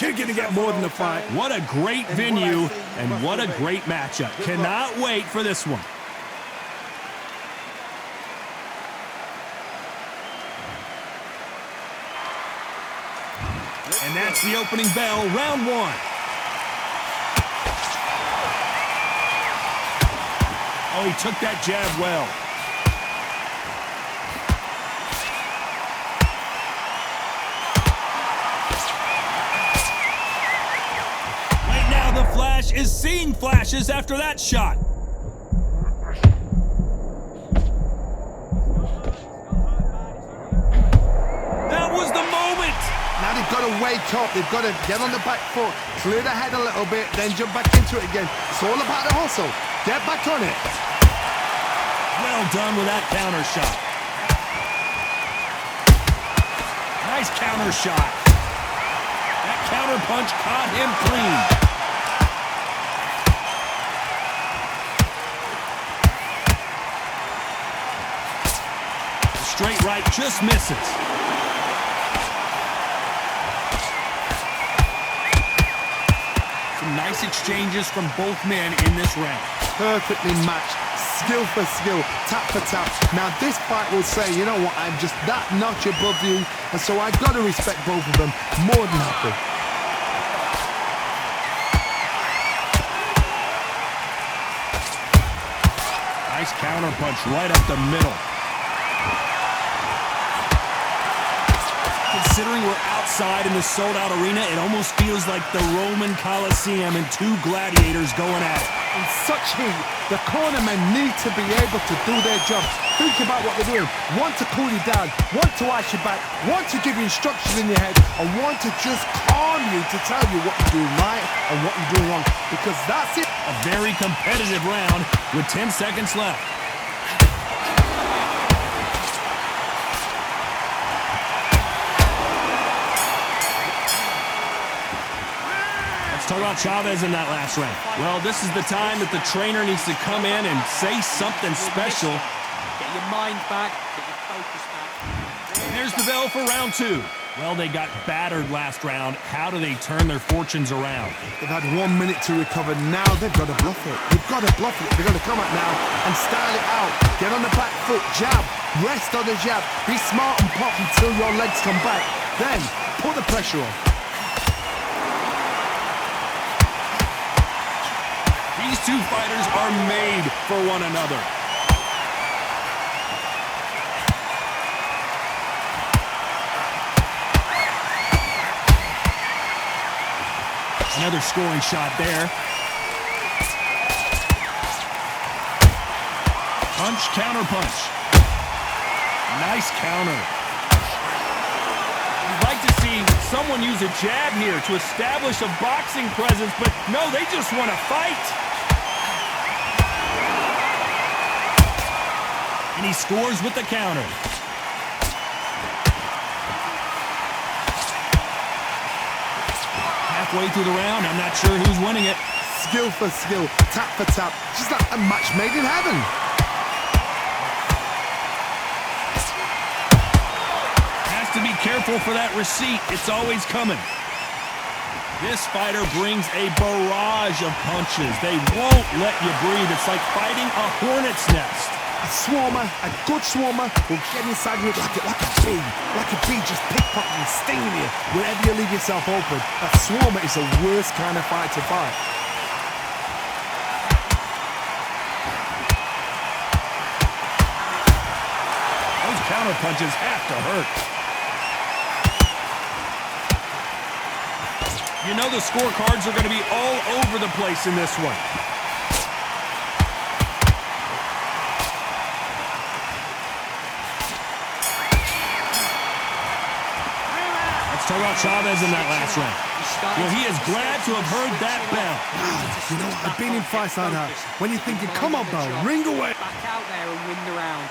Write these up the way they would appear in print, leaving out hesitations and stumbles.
You're going to get more than a fight. What a great venue and what a great matchup. Cannot wait for this one. And that's the opening bell, round one. Oh, he took that jab well. Right now, the Flash is seeing flashes after that shot. That was the moment. Now they've got to wake up. They've got to get on the back foot, clear the head a little bit, then jump back into it again. It's all about the hustle. Get back on it. Well done with that counter shot. Nice counter shot. That counter punch caught him clean. The straight right just misses. Some nice exchanges from both men in this round. Perfectly matched. Skill for skill, tap for tap. Now this fight will say, you know what, I'm just that notch above you, and so I've got to respect both of them. More than happy. Nice counter punch right up the middle. Considering we're outside in the sold-out arena, it almost feels like the Roman Coliseum and two gladiators going at it. In such heat, the cornermen need to be able to do their job. Think about what they're doing. One to cool you down, one to ice you back, one to give you instructions in your head, and one to just calm you to tell you what you're doing right and what you're doing wrong. Because that's it. A very competitive round with 10 seconds left. Talk about Chavez in that last round. Well, this is the time that the trainer needs to come in and say something special. Get your mind back, get your focus back. There's the bell for round two. Well, they got battered last round. How do they turn their fortunes around? They've had 1 minute to recover. Now they've got to bluff it. They've got to bluff it. They've got to come out now and style it out. Get on the back foot, jab, rest on the jab. Be smart and pop until your legs come back. Then put the pressure on. These two fighters are made for one another. Another scoring shot there. Punch, counter punch. Nice counter. You'd like to see someone use a jab here to establish a boxing presence, but no, they just want to fight. And he scores with the counter. Halfway through the round, I'm not sure who's winning it. Skill for skill, tap for tap. Just like a match made in heaven. Has to be careful for that receipt. It's always coming. This fighter brings a barrage of punches. They won't let you breathe. It's like fighting a hornet's nest. A swarmer, a good swarmer, will get inside you like a bee just pickpocketing, stinging you wherever you leave yourself open. A swarmer is the worst kind of fight to fight. Those counter punches have to hurt. You know the scorecards are going to be all over the place in this one. Talk about Chavez in that last round. Well, he is glad to have heard that bell. You know, I've been in fights like that. When you're thinking, come on, bell, ring away. Back out there and win the round.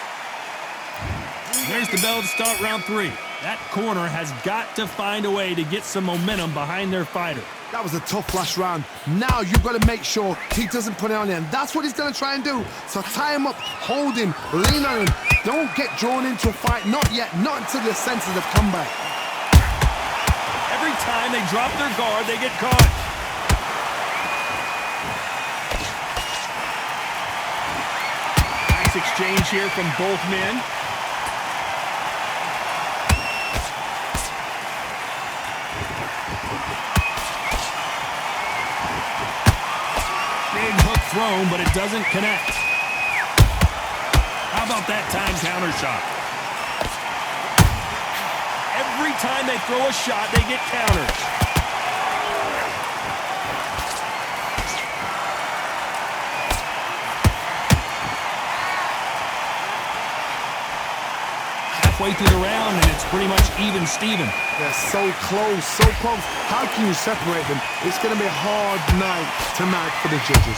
There's the bell to start round three. That corner has got to find a way to get some momentum behind their fighter. That was a tough last round. Now you've got to make sure he doesn't put it on him. That's what he's going to try and do. So tie him up, hold him, lean on him. Don't get drawn into a fight. Not yet. Not until your senses have come back. Every time they drop their guard, they get caught. Nice exchange here from both men. Big hook thrown, but it doesn't connect. How about that time counter shot? Every time they throw a shot, they get countered. Halfway through the round, and it's pretty much even Steven. They're so close, so close. How can you separate them? It's going to be a hard night tonight for the judges.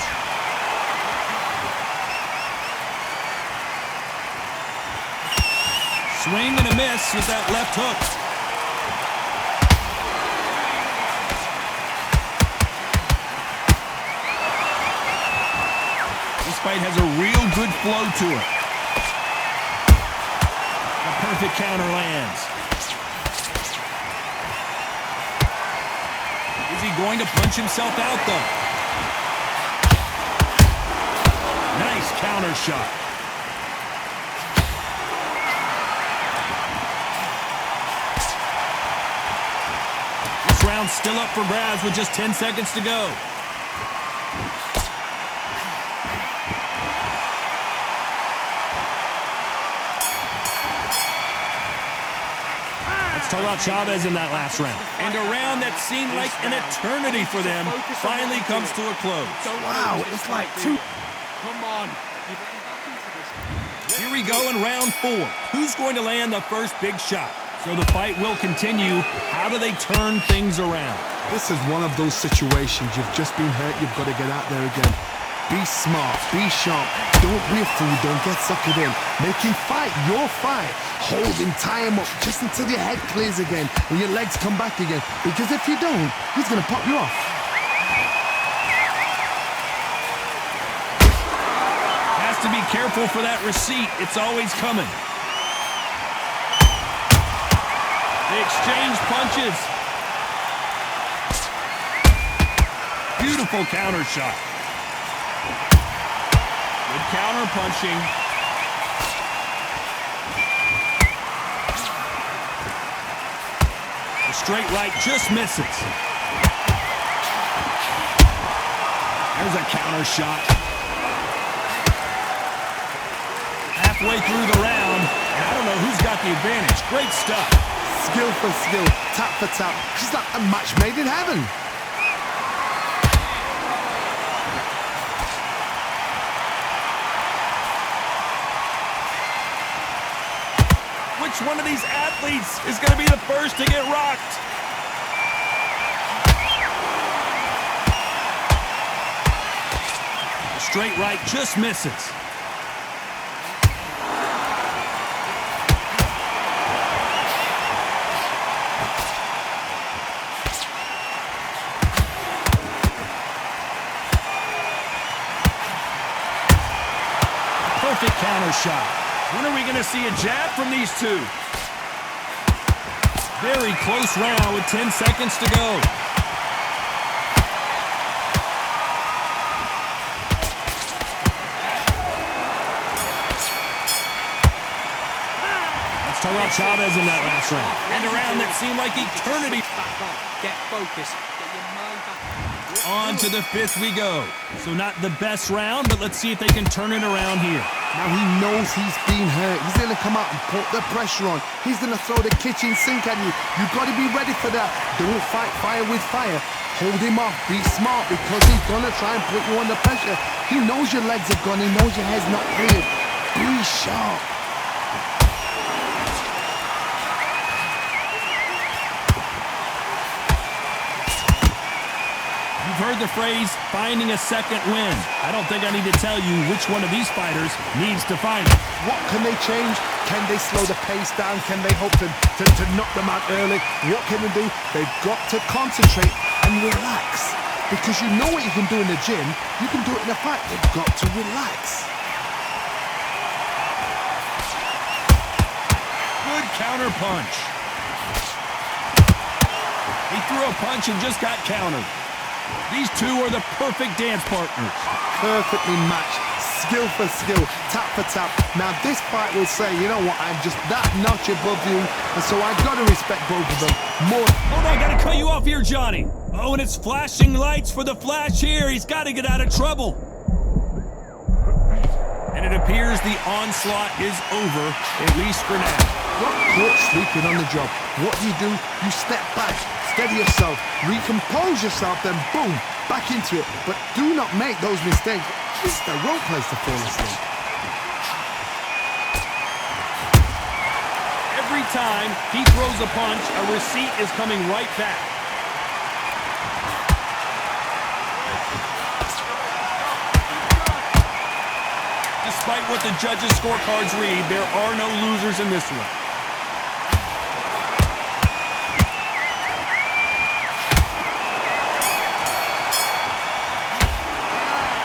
Swing and a miss with that left hook. This fight has a real good flow to it. A perfect counter lands. Is he going to punch himself out, though? Nice counter shot. This round's still up for grabs with just 10 seconds to go. Talk about Chavez in that last round. And a round that seemed like an eternity for them finally comes to a close. Wow, it's like two. Come on. Here we go in round 4. Who's going to land the first big shot? So the fight will continue. How do they turn things around? This is one of those situations. You've just been hurt. You've got to get out there again. Be smart. Be sharp. Don't be a fool. Don't get suckered in. Make him fight your fight. Hold him, tie him up just until your head clears again and your legs come back again. Because if you don't, he's going to pop you off. Has to be careful for that receipt. It's always coming. They exchange punches. Beautiful counter shot. Good counter punching. The straight right just misses. There's a counter shot. Halfway through the round, and I don't know who's got the advantage. Great stuff. Skill for skill, tap for tap. Just like a match made in heaven. Which one of these athletes is going to be the first to get rocked? The straight right just misses. Perfect counter shot. When are we going to see a jab from these two? Very close round with 10 seconds to go. Let's talk about Chavez in that last round. And a round that seemed like eternity. Back up. Get focused. Get your mind back. On to the 5th we go. So not the best round, but let's see if they can turn it around here. Now he knows he's been hurt. He's going to come out and put the pressure on. He's going to throw the kitchen sink at you. You've got to be ready for that. Don't fight fire with fire. Hold him off. Be smart because he's going to try and put you under pressure. He knows your legs are gone. He knows your head's not cleared. Be sharp. Heard the phrase, finding a second win. I don't think I need to tell you which one of these fighters needs to find it. What can they change? Can they slow the pace down? Can they hope to knock them out early? What can they do? They've got to concentrate and relax. Because you know what you can do in the gym, you can do it in a fight. They've got to relax. Good counter punch. He threw a punch and just got countered. These two are the perfect dance partners. Perfectly matched, skill for skill, tap for tap. Now this fight will say, you know what, I'm just that notch above you, and so I've got to respect both of them more. Hold on, I gotta cut you off here, Johnny. Oh, and it's flashing lights for the Flash here. He's got to get out of trouble. And it appears the onslaught is over, at least for now. Not caught sleeping on the job. What do? You step back, steady yourself, recompose yourself, then boom, back into it. But do not make those mistakes. This is the wrong place to fall asleep. Every time he throws a punch, a receipt is coming right back. Despite what the judges' scorecards read, there are no losers in this one.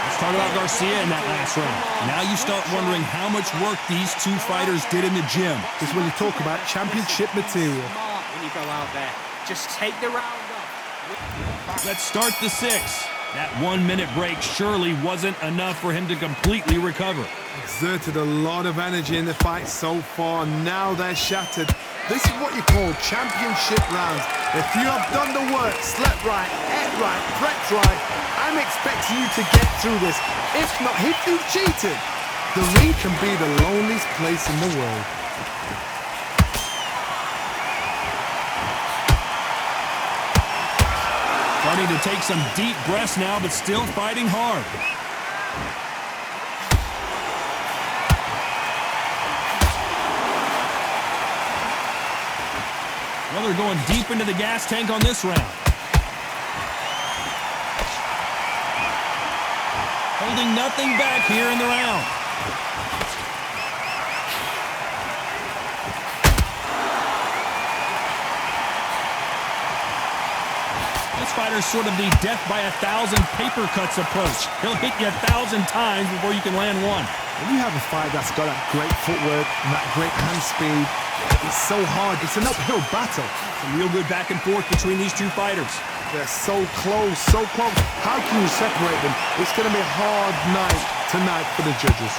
Let's talk about Garcia in that last round. Now you start wondering how much work these two fighters did in the gym. This is when you talk about championship material. Smart when you go out there. Just take the round off. Let's start the sixth. That 1 minute break surely wasn't enough for him to completely recover. Exerted a lot of energy in the fight so far. Now they're shattered. This is what you call championship rounds. If you have done the work, slept right, ate right, prepped right, I'm expecting you to get through this. If not, if you've cheated, the ring can be the loneliest place in the world. Starting to take some deep breaths now, but still fighting hard. Well, they're going deep into the gas tank on this round. Holding nothing back here in the round. This fighter's sort of the death by 1,000 paper cuts approach. He'll hit you 1,000 times before you can land one. When you have a fight that's got that great footwork and that great hand speed, it's so hard. It's an uphill battle. Some real good back and forth between these two fighters. They're so close, so close. How can you separate them? It's going to be a hard night tonight for the judges.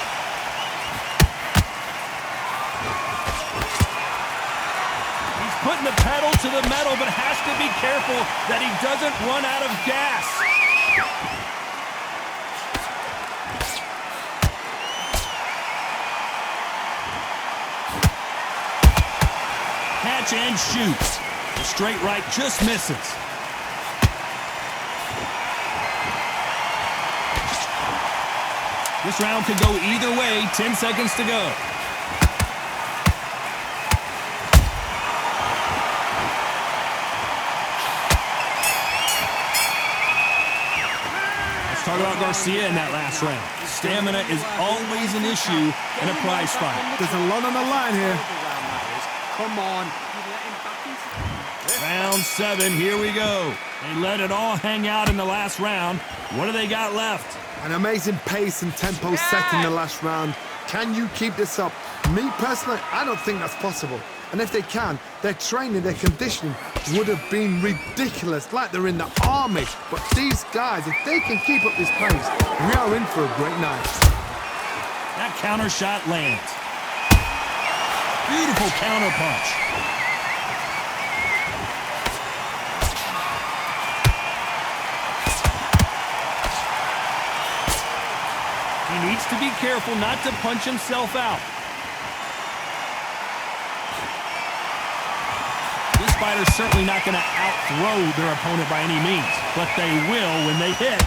He's putting the pedal to the metal, but has to be careful that he doesn't run out of gas. Catch and shoots. The straight right just misses. This round could go either way. 10 seconds to go. Let's talk about Garcia in that last round. Stamina is always an issue in a prize fight. There's a lot on the line here. Come on. You let him back into... Round 7, here we go. They let it all hang out in the last round. What do they got left? An amazing pace and tempo set in the last round. Can you keep this up? Me personally, I don't think that's possible. And if they can, their training, their conditioning would have been ridiculous, like they're in the army. But these guys, if they can keep up this pace, we are in for a great night. That counter shot lands. Beautiful counter punch. He needs to be careful not to punch himself out. This fighter's certainly not going to out-throw their opponent by any means, but they will, when they hit,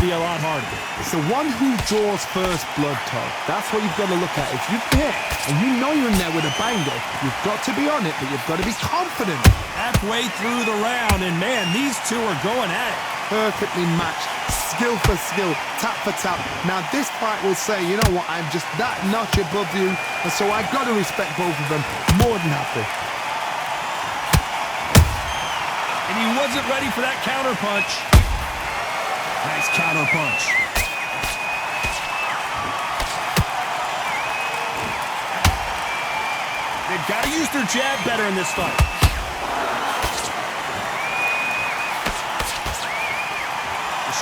be a lot harder. It's the one who draws first blood, Todd. That's what you've got to look at. If you hit and you know you're in there with a banger, you've got to be on it, but you've got to be confident. Halfway through the round, and man, these two are going at it. Perfectly matched, skill for skill, tap for tap. Now this fight will say, you know what, I'm just that notch above you, and so I've got to respect both of them. More than happy. And he wasn't ready for that counter punch. Nice counter punch. They've got to use their jab better in this fight.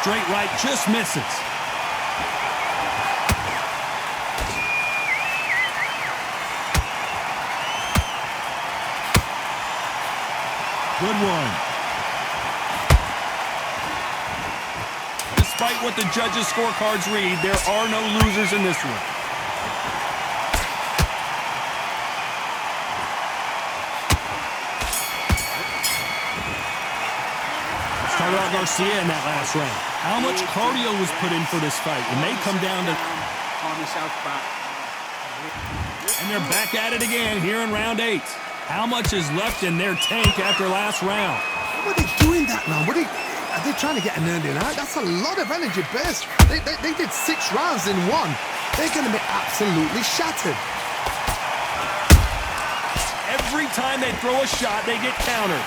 straight right just misses. Good one. Despite what the judges' scorecards read, there are no losers in this one. Started out Garcia in that last round. How much cardio was put in for this fight? It may come down to... Calm yourself back. And they're back at it again here in round 8. How much is left in their tank after last round? What are they doing that now? Are they trying to get an earning out? That's a lot of energy burst. They did 6 rounds in one. They're going to be absolutely shattered. Every time they throw a shot, they get countered.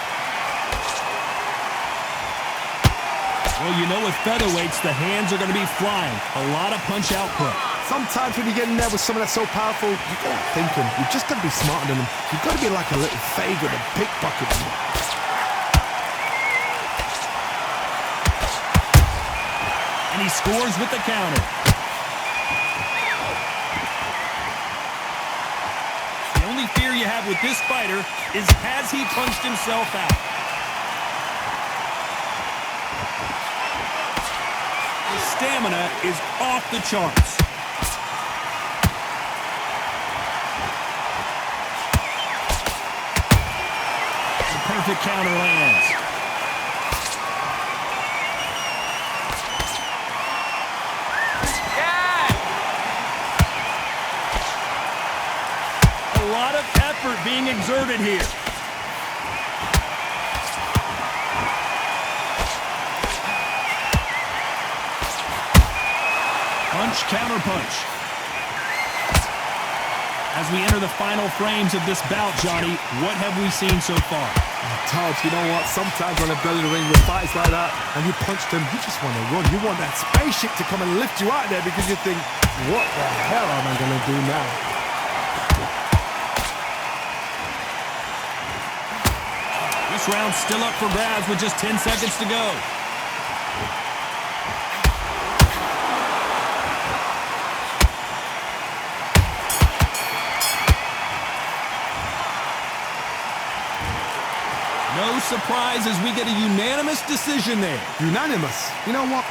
Well, you know with featherweights, the hands are going to be flying. A lot of punch output. Sometimes when you get in there with someone that's so powerful, you got to think them. You've just got to be smarter than them. You've got to be like a little favourite, a pickpocket. And he scores with the counter. The only fear you have with this fighter is has he punched himself out? His stamina is off the charts. The perfect counter lands. A lot of effort being exerted here. Punch, counter punch. As we enter the final frames of this bout, Johnny, what have we seen so far? Todd, you know what? Sometimes when I've been in the ring with fights like that and you punch them, you just want to run. You want that spaceship to come and lift you out there because you think, what the hell am I going to do now? This round's still up for grabs with just 10 seconds to go. No surprise as we get a unanimous decision there. Unanimous? You know what?